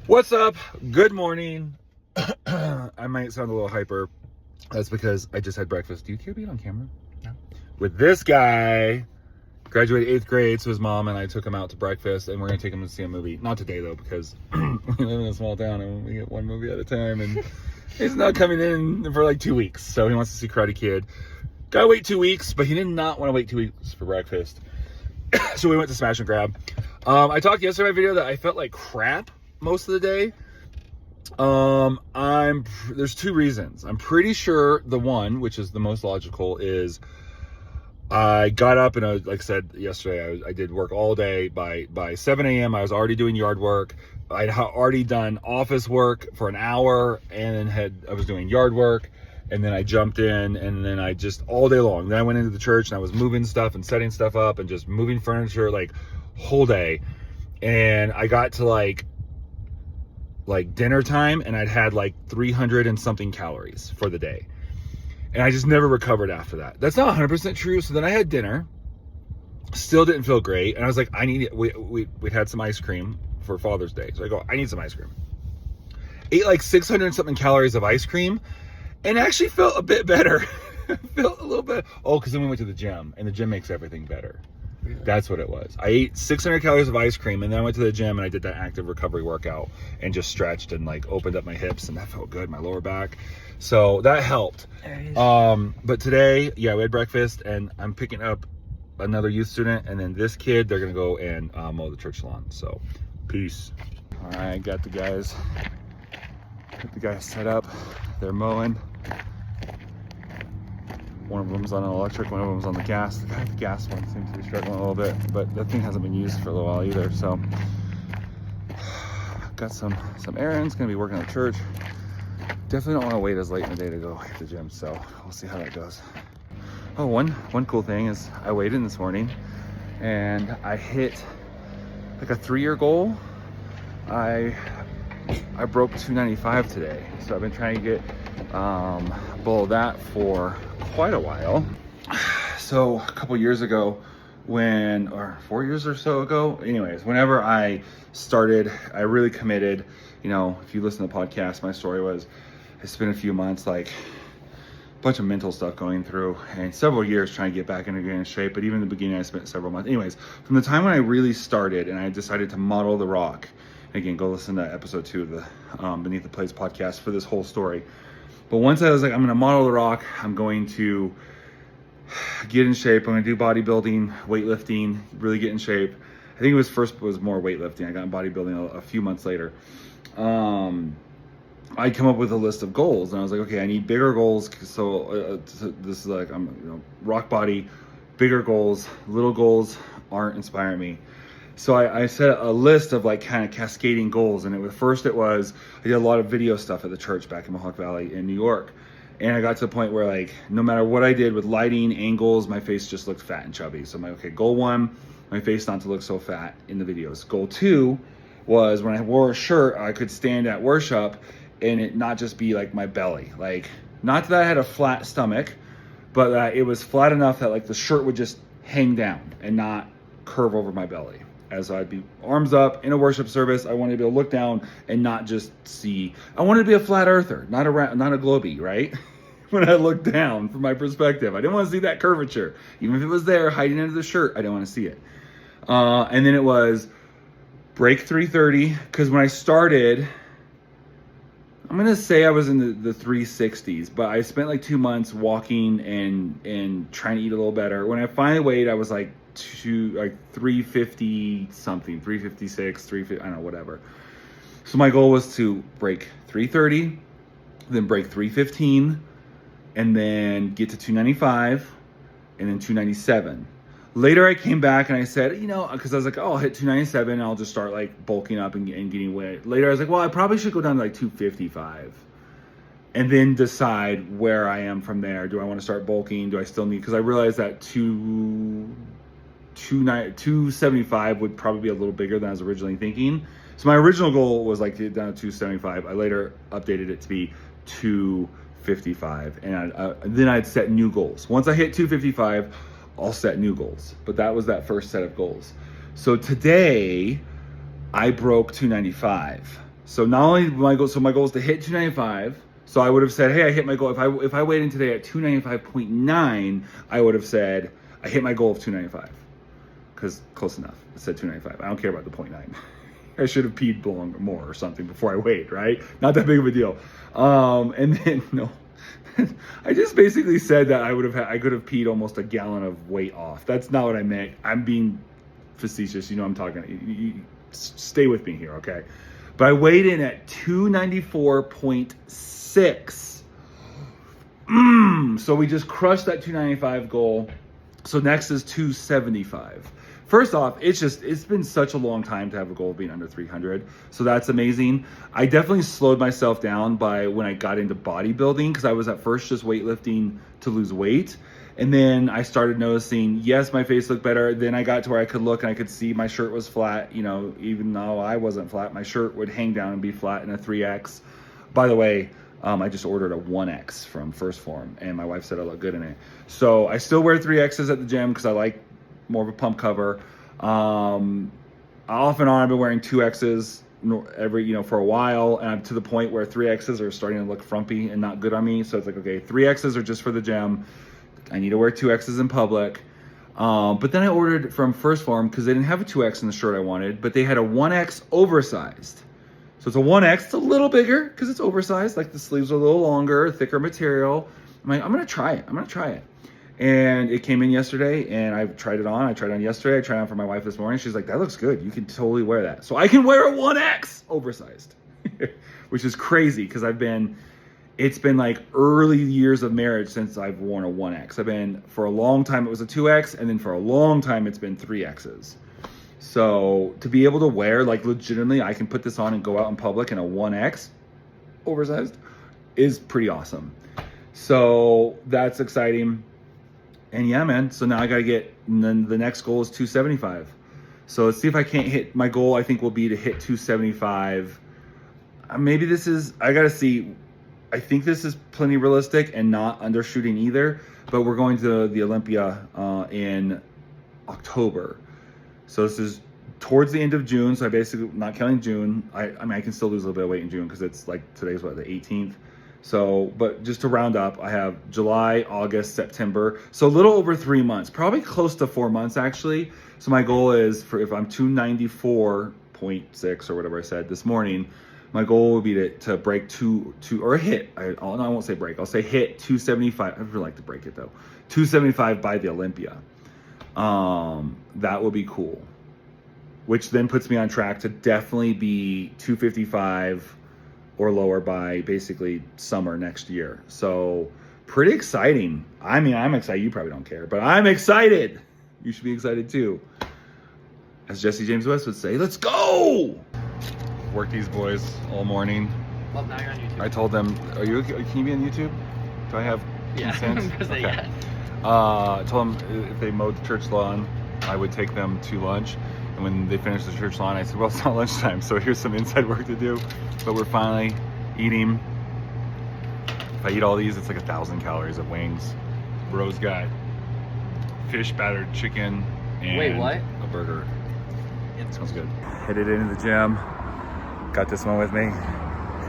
What's up? Good morning. I might sound a little hyper. That's because I just had breakfast. Do you care being on camera? No. With this guy. Graduated 8th grade, so his mom and I took him out to breakfast, and we're going to take him to see a movie. Not today, though, because we live in a small town, and we get one movie at a time, and he's not coming in for like 2 weeks, so he wants to see Karate Kid. Gotta wait 2 weeks, but he did not want to wait 2 weeks for breakfast. So we went to Smash and Grab. I talked yesterday in my video that I felt like crap most of the day. There's two reasons. I'm pretty sure the one, which is the most logical, is I got up and like I said yesterday, I did work all day. By 7 a.m. I was already doing yard work. I'd already done office work for an hour, and then I was doing yard work, and then I jumped in, and then I just all day long. Then I went into the church and I was moving stuff and setting stuff up and just moving furniture like whole day. And I got to like dinner time, and I'd had like 300 and something calories for the day. And I just never recovered after that. That's not 100% true. So then I had dinner, still didn't feel great. And I was like, we'd had some ice cream for Father's Day. So I go, I need some ice cream. Ate like 600 and something calories of ice cream, and actually felt a bit better. Felt a little bit. Oh, because then we went to the gym, and the gym makes everything better. Really? That's what it was. I ate 600 calories of ice cream, and then I went to the gym and I did that active recovery workout and just stretched and like opened up my hips, and that felt good, my lower back. So that helped. But today, yeah, we had breakfast, and I'm picking up another youth student, and then this kid, they're gonna go and mow the church lawn. So peace. All right, got the guys set up. They're mowing. One of them's on an electric, one of them's on the gas. The gas one seems to be struggling a little bit, but that thing hasn't been used for a little while either. So got some errands, gonna be working at church. Definitely don't want to wait as late in the day to go hit the gym, so we'll see how that goes. Oh, one cool thing is I weighed in this morning, and I hit like a 3-year goal. I broke 295 today, so I've been trying to get below that for quite a while. So a couple years ago, or 4 years or so ago, anyways, whenever I started, I really committed. You know, if you listen to the podcast, my story was I spent a few months like a bunch of mental stuff going through, and several years trying to get back into shape. But even in the beginning, I spent several months. Anyways, from the time when I really started and I decided to model the rock, again, go listen to episode 2 of the Beneath the Plates podcast for this whole story. But once I was like, I'm going to model the rock, I'm going to get in shape, I'm going to do bodybuilding, weightlifting, really get in shape. I think it was more weightlifting. I got in bodybuilding a few months later. I come up with a list of goals, and I was like, okay, I need bigger goals. So this is like, rock body, bigger goals. Little goals aren't inspiring me. So I set a list of like kind of cascading goals, and first I did a lot of video stuff at the church back in Mohawk Valley in New York, and I got to the point where like no matter what I did with lighting, angles, my face just looked fat and chubby. So I'm like, okay, goal 1, my face not to look so fat in the videos. Goal 2 was when I wore a shirt, I could stand at worship and it not just be like my belly, like not that I had a flat stomach, but that it was flat enough that like the shirt would just hang down and not curve over my belly. As I'd be arms up in a worship service, I wanted to be able to look down and not just see. I wanted to be a flat earther, not a globey, right? When I looked down from my perspective, I didn't want to see that curvature. Even if it was there hiding under the shirt, I didn't want to see it. And then it was break 330, because when I started, I'm going to say I was in the 360s, but I spent like 2 months walking and trying to eat a little better. When I finally weighed, I was like 350 something, 356, 350, I don't know, whatever. So my goal was to break 330, then break 315, and then get to 295, and then 297. Later I came back and I said, because I was like, oh, I'll hit 297 and I'll just start like bulking up and getting weight. Later I was like, well, I probably should go down to like 255 and then decide where I am from there. Do I want to start bulking? Do I still need, because I realized that 275 would probably be a little bigger than I was originally thinking. So my original goal was like to get down to 275. I later updated it to be 255, and then I'd set new goals. Once I hit 255, I'll set new goals. But that was that first set of goals. So today I broke 295. So not only my goal, so my goal is to hit 295. So I would have said, hey, I hit my goal. If I weighed in today at 295.9, I would have said I hit my goal of 295, because close enough. It said 295. I don't care about the 0.9. I should have peed more or something before I weighed, right? Not that big of a deal. And then no, I just basically said that I could have peed almost a gallon of weight off. That's not what I meant. I'm being facetious. You know I'm talking. You stay with me here, okay? But I weighed in at 294.6. So we just crushed that 295 goal. So next is 275. First off, it's been such a long time to have a goal of being under 300. So that's amazing. I definitely slowed myself down by when I got into bodybuilding, because I was at first just weightlifting to lose weight. And then I started noticing, yes, my face looked better. Then I got to where I could look and I could see my shirt was flat. You know, even though I wasn't flat, my shirt would hang down and be flat in a 3X. By the way, I just ordered a 1X from First Form, and my wife said I look good in it. So I still wear 3Xs at the gym because I like more of a pump cover. Off and on, I've been wearing 2Xs for a while, and I'm to the point where 3Xs are starting to look frumpy and not good on me. So it's like, okay, 3Xs are just for the gym. I need to wear 2Xs in public. But then I ordered from First Form because they didn't have a 2X in the shirt I wanted, but they had a 1X oversized. So it's a 1X, it's a little bigger because it's oversized, like the sleeves are a little longer, thicker material. I'm like, I'm gonna try it. And it came in yesterday, and I tried it on. I tried it on yesterday. I tried it on for my wife this morning. She's like, that looks good. You can totally wear that. So I can wear a 1X oversized, which is crazy because it's been like early years of marriage since I've worn a 1X. For a long time, it was a 2X, and then for a long time, it's been 3Xs. So to be able to wear, like legitimately, I can put this on and go out in public in a 1X oversized is pretty awesome. So that's exciting. And yeah, man, so now I got to and then the next goal is 275. So let's see if I can't hit my goal. I think will be to hit 275. Maybe I got to see. I think this is plenty realistic and not undershooting either, but we're going to the Olympia in October. So this is towards the end of June. So I basically, not counting June, I mean, I can still lose a little bit of weight in June because it's like, today's what, the 18th. So, but just to round up, I have July, August, September. So a little over 3 months, probably close to 4 months actually. So my goal is if I'm 294.6 or whatever I said this morning, my goal would be to break or hit. I won't say break. I'll say hit 275. I really like to break it though. 275 by the Olympia. That would be cool. Which then puts me on track to definitely be 255 or lower by basically summer next year. So pretty exciting. I mean, I'm excited. You probably don't care, but I'm excited. You should be excited too. As Jesse James West would say, let's go. Work these boys all morning. Well, now you're on YouTube. I told them, can you be on YouTube? Do I have consent? Okay. Yeah. I told them if they mowed the church lawn, I would take them to lunch. And when they finished the church lawn, I said, well, it's not lunchtime, so here's some inside work to do. But we're finally eating. If I eat all these, it's like 1,000 calories of wings. Bro's got fish battered chicken and Wait, what? A burger. It smells good. Headed into the gym. Got this one with me.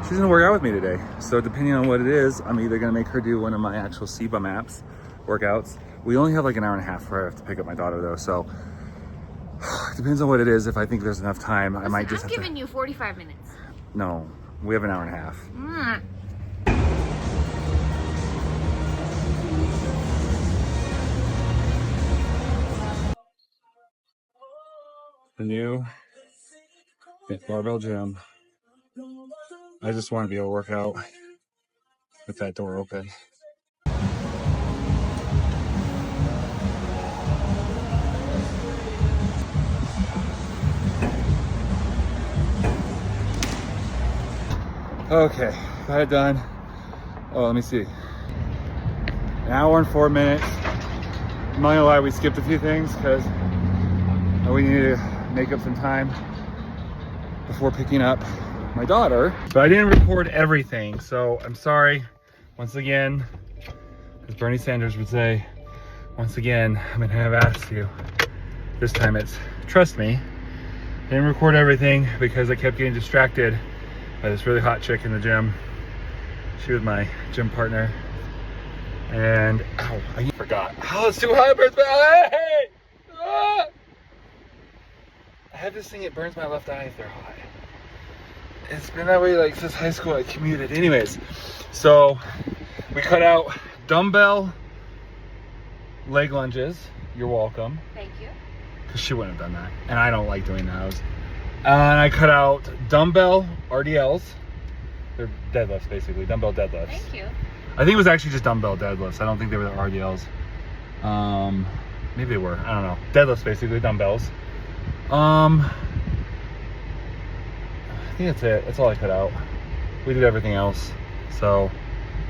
She's gonna work out with me today. So depending on what it is, I'm either gonna make her do one of my actual CBA maps workouts. We only have like an hour and a half before I have to pick up my daughter though. So it depends on what it is. If I think there's enough time, Listen, I might just I'm giving you 45 minutes. No, we have an hour and a half. The new Fit Barbell Gym. I just want to be able to work out with that door open. Okay, got it done. Oh, let me see. An hour and 4 minutes. I'm not gonna lie, we skipped a few things because we needed to make up some time before picking up my daughter. But I didn't record everything, so I'm sorry. Once again, as Bernie Sanders would say, once again, I'm gonna have asked you. This time it's, trust me, I didn't record everything because I kept getting distracted by this really hot chick in the gym. She was my gym partner. And, ow, I forgot. Oh, it's too hot, it burns my eye! Ah! I have this thing, it burns my left eye if they're hot. It's been that way like since high school. I commuted. Anyways, so we cut out dumbbell leg lunges. You're welcome. Thank you. Because she wouldn't have done that. And I don't like doing those. And I cut out dumbbell RDLs. They're deadlifts, basically. Dumbbell deadlifts. Thank you. I think it was actually just dumbbell deadlifts. I don't think they were the RDLs. Maybe they were. I don't know. Deadlifts, basically. Dumbbells. I think that's it. That's all I cut out. We did everything else. So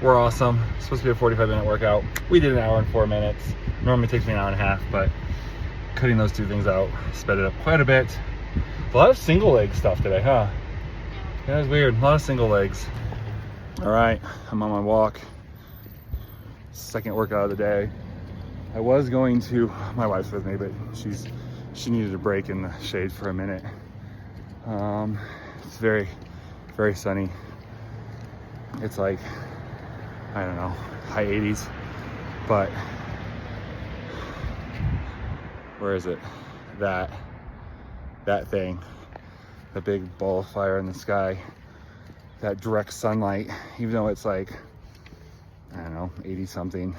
we're awesome. It's supposed to be a 45-minute workout. We did an hour and 4 minutes. Normally it takes me an hour and a half, but cutting those two things out sped it up quite a bit. A lot of single leg stuff today, huh? Yeah, it was weird. A lot of single legs. All right, I'm on my walk. Second workout of the day. I was going to, my wife's with me, but she needed a break in the shade for a minute. It's very, very sunny. It's like, I don't know, high 80s, but where is it? That thing, the big ball of fire in the sky, that direct sunlight, even though it's like, I don't know, 80 something,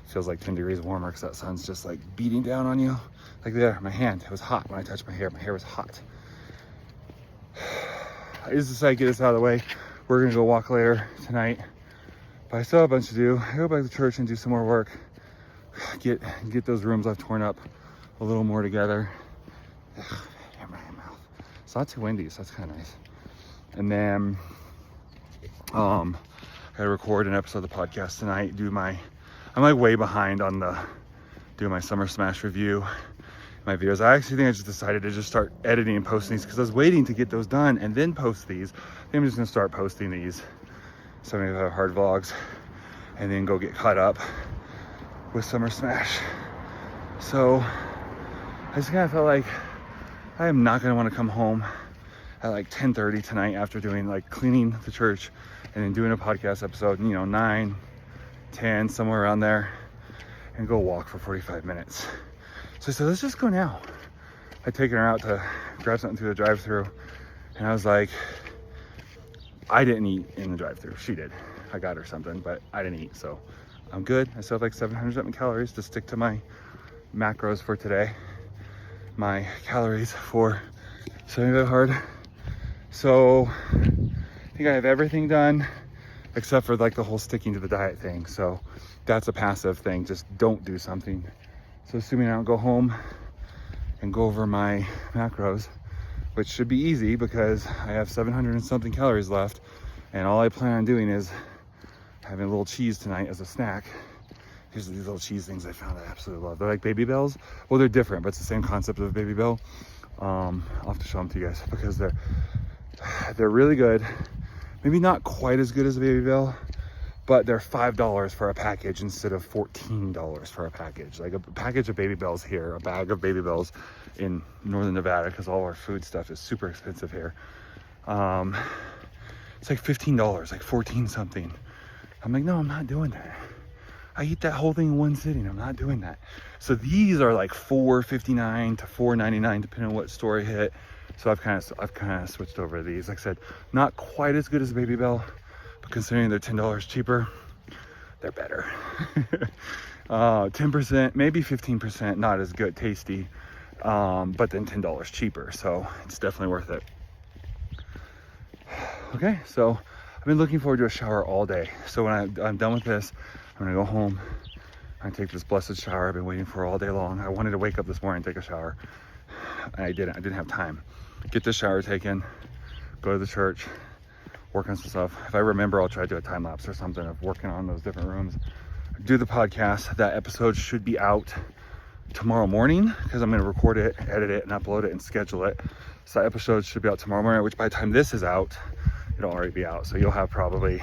feels like 10 degrees warmer because that sun's just like beating down on you. Like there, my hand, it was hot when I touched my hair was hot. I just decided to get this out of the way. We're gonna go walk later tonight, but I still have a bunch to do. I go back to church and do some more work. Get those rooms I've torn up a little more together. Hair my mouth. It's not too windy, so that's kind of nice. And then, I gotta record an episode of the podcast tonight. I'm like way behind on doing my Summer Smash review. My videos. I actually think I just decided to just start editing and posting these because I was waiting to get those done and then post these. I think I'm just gonna start posting these 75 hard vlogs and then go get caught up with Summer Smash. So I just kind of felt like I am not gonna want to come home at like 10:30 tonight after doing like cleaning the church and then doing a podcast episode, 9, 10, somewhere around there, and go walk for 45 minutes. So I said, let's just go now. I'd taken her out to grab something through the drive-thru, and I was like, I didn't eat in the drive-thru. She did. I got her something, but I didn't eat, so I'm good. I still have like 700 something calories to stick to my macros for today. My calories for 75 hard. So I think I have everything done except for like the whole sticking to the diet thing. So that's a passive thing. Just don't do something. So assuming I don't go home and go over my macros, which should be easy because I have 700 and something calories left, and all I plan on doing is having a little cheese tonight as a snack. Here's these little cheese things I found I absolutely love. They're like Baby Bells. Well, they're different, but it's the same concept of Baby Bell. I'll have to show them to you guys because they're really good. Maybe not quite as good as a Baby Bell, but they're $5 for a package instead of $14 for a package. Like a package of Baby Bells here, a bag of Baby Bells in Northern Nevada, because all our food stuff is super expensive here. It's like $15, like 14 something. I'm like, no, I'm not doing that. I eat that whole thing in one sitting. I'm not doing that. So these are like $4.59 to $4.99 depending on what store I hit. So I've kind of switched over to these. Like I said, not quite as good as a Baby Bell, but considering they're $10 cheaper, they're better. 10%, maybe 15%, not as good, tasty, but then $10 cheaper. So it's definitely worth it. Okay, so I've been looking forward to a shower all day. So when I'm done with this, I'm gonna go home. I'm gonna take this blessed shower I've been waiting for all day long. I wanted to wake up this morning and take a shower. And I didn't have time. Get the shower taken, go to the church, work on some stuff. If I remember, I'll try to do a time lapse or something of working on those different rooms. Do the podcast. That episode should be out tomorrow morning because I'm going to record it, edit it, and upload it and schedule it. So that episode should be out tomorrow morning, which by the time this is out, it'll already be out. So you'll have probably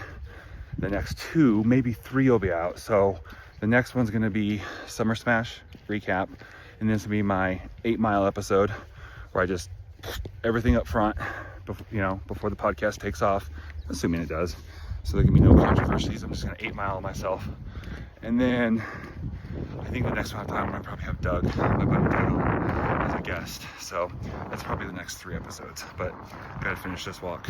the next 2, maybe 3 will be out. So the next one's going to be Summer Smash recap. And this will be my 8 Mile episode where I just everything up front, before the podcast takes off, assuming it does. So there can be no controversies. I'm just gonna 8 mile myself. And then I think the next time I'm gonna probably have Doug, my buddy Doug, as a guest. So that's probably the next 3 episodes, but gotta finish this walk.